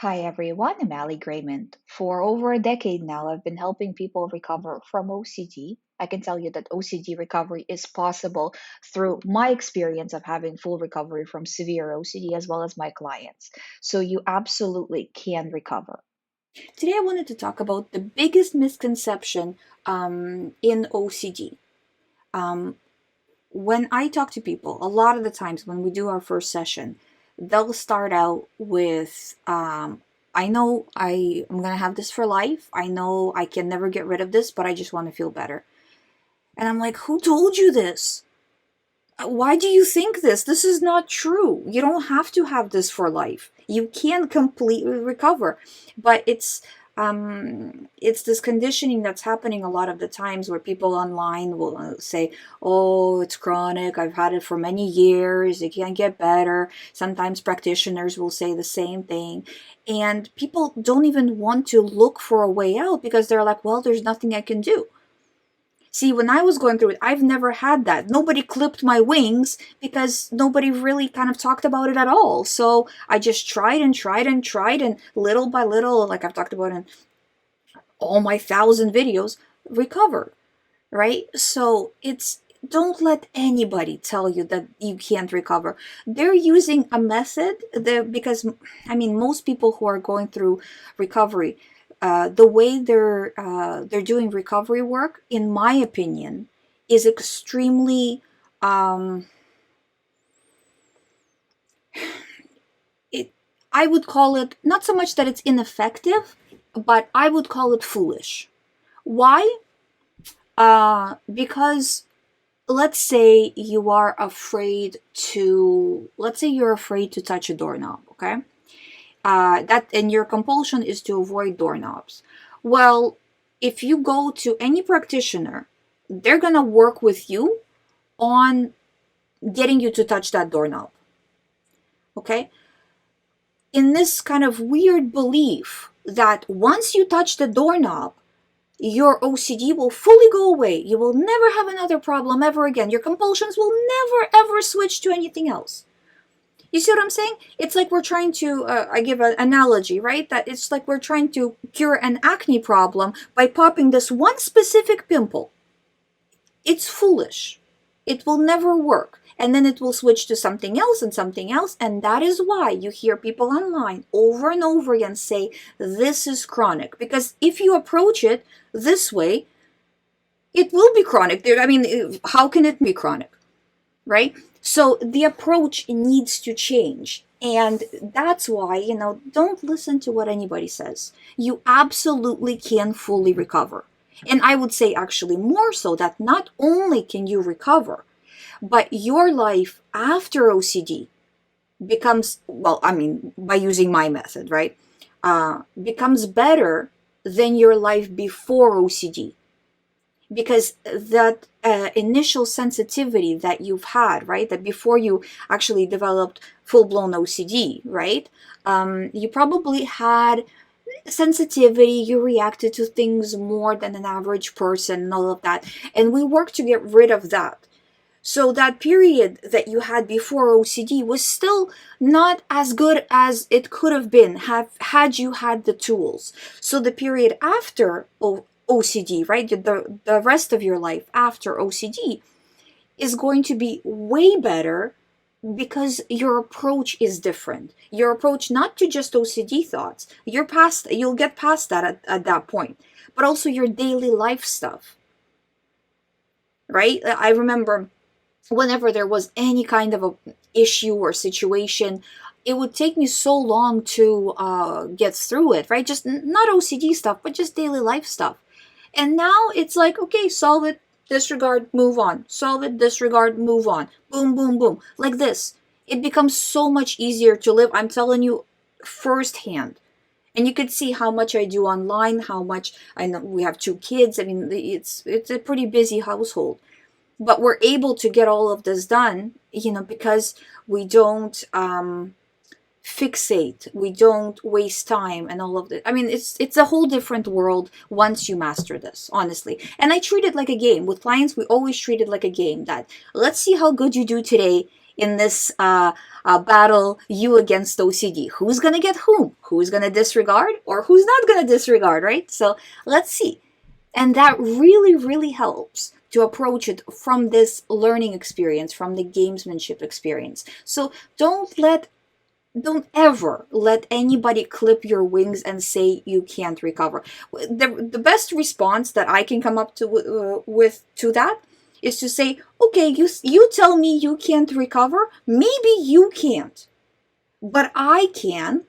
Hi everyone, I'm GREYMOND. For over a decade now, I've been helping people recover from OCD. I can tell you that OCD recovery is possible through my experience of having full recovery from severe OCD as well as my clients. So you absolutely can recover. Today, I wanted to talk about the biggest misconception in OCD. Um, when I talk to people, a lot of the times when we do our first session, they'll start out with, I know I'm going to have this for life. I know I can never get rid of this, but I just want to feel better. And I'm like, who told you this? Why do you think this? This is not true. You don't have to have this for life. You can completely recover. But it's this conditioning that's happening a lot of the times where people online will say, "Oh, it's chronic. I've had it for many years. It can't get better." Sometimes practitioners will say the same thing. And people don't even want to look for a way out because they're like, "Well, there's nothing I can do." See, when I was going through it, I've never had that. Nobody clipped my wings because nobody really kind of talked about it at all. So I just tried and tried and tried, and little by little, like I've talked about in all my 1,000 videos, recovered, right? So don't let anybody tell you that you can't recover. They're using a method because I mean most people who are going through recovery, the way they're doing recovery work, in my opinion, is extremely um, it. I would call it not so much that it's ineffective, but I would call it foolish. Why? Because let's say you're afraid to touch a doorknob, okay? That and your compulsion is to avoid doorknobs. Well, if you go to any practitioner, they're gonna work with you on getting you to touch that doorknob, okay? In this kind of weird belief that once you touch the doorknob, your OCD will fully go away. You will never have another problem ever again. Your compulsions will never ever switch to anything else. You see what I'm saying? It's like we're trying to, I give an analogy, right? That it's like we're trying to cure an acne problem by popping this one specific pimple. It's foolish. It will never work. And then it will switch to something else and something else. And that is why you hear people online over and over again say, this is chronic. Because if you approach it this way, it will be chronic. I mean, how can it be chronic? Right? So the approach needs to change. And that's why, don't listen to what anybody says. You absolutely can fully recover. And I would say, actually, more so that not only can you recover, but your life after OCD becomes, well, I mean, by using my method, right? Becomes better than your life before OCD because that initial sensitivity that you've had, right, that before you actually developed full-blown OCD, right, you probably had sensitivity, you reacted to things more than an average person and all of that, and we work to get rid of that. So that period that you had before OCD was still not as good as it could have been had you had the tools. So the period after OCD, right, the rest of your life after OCD is going to be way better because your approach is different. Your approach not to just OCD thoughts. You'll get past that at that point, but also your daily life stuff, right? I remember whenever there was any kind of a issue or situation, it would take me so long to get through it, right? Just not OCD stuff, but just daily life stuff. And now it's like, okay, solve it, disregard, move on. Solve it, disregard, move on. Boom, boom, boom. Like this. It becomes so much easier to live. I'm telling you firsthand. And you could see how much I do online, how much I know we have 2 kids. I mean, it's a pretty busy household, but we're able to get all of this done, because we don't fixate, we don't waste time and all of that. I mean, it's a whole different world once you master this, honestly. And I treat it like a game with clients. We always treat it like a game, that let's see how good you do today. in this battle, you against OCD. Who's going to get whom? Who's going to disregard or who's not going to disregard, right? So let's see. And that really, really helps to approach it from this learning experience, from the gamesmanship experience. So don't ever let anybody clip your wings and say you can't recover. The best response that I can come up to that is to say, okay, you tell me you can't recover, maybe you can't, but I can.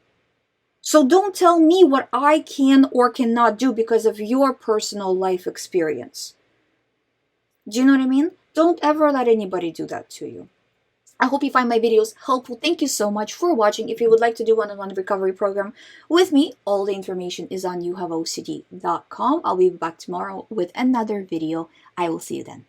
So don't tell me what I can or cannot do because of your personal life experience. Do you know what I mean? Don't ever let anybody do that to you. I hope you find my videos helpful. Thank you so much for watching. If you would like to do one-on-one recovery program with me, all the information is on youhaveocd.com. I'll be back tomorrow with another video. I will see you then.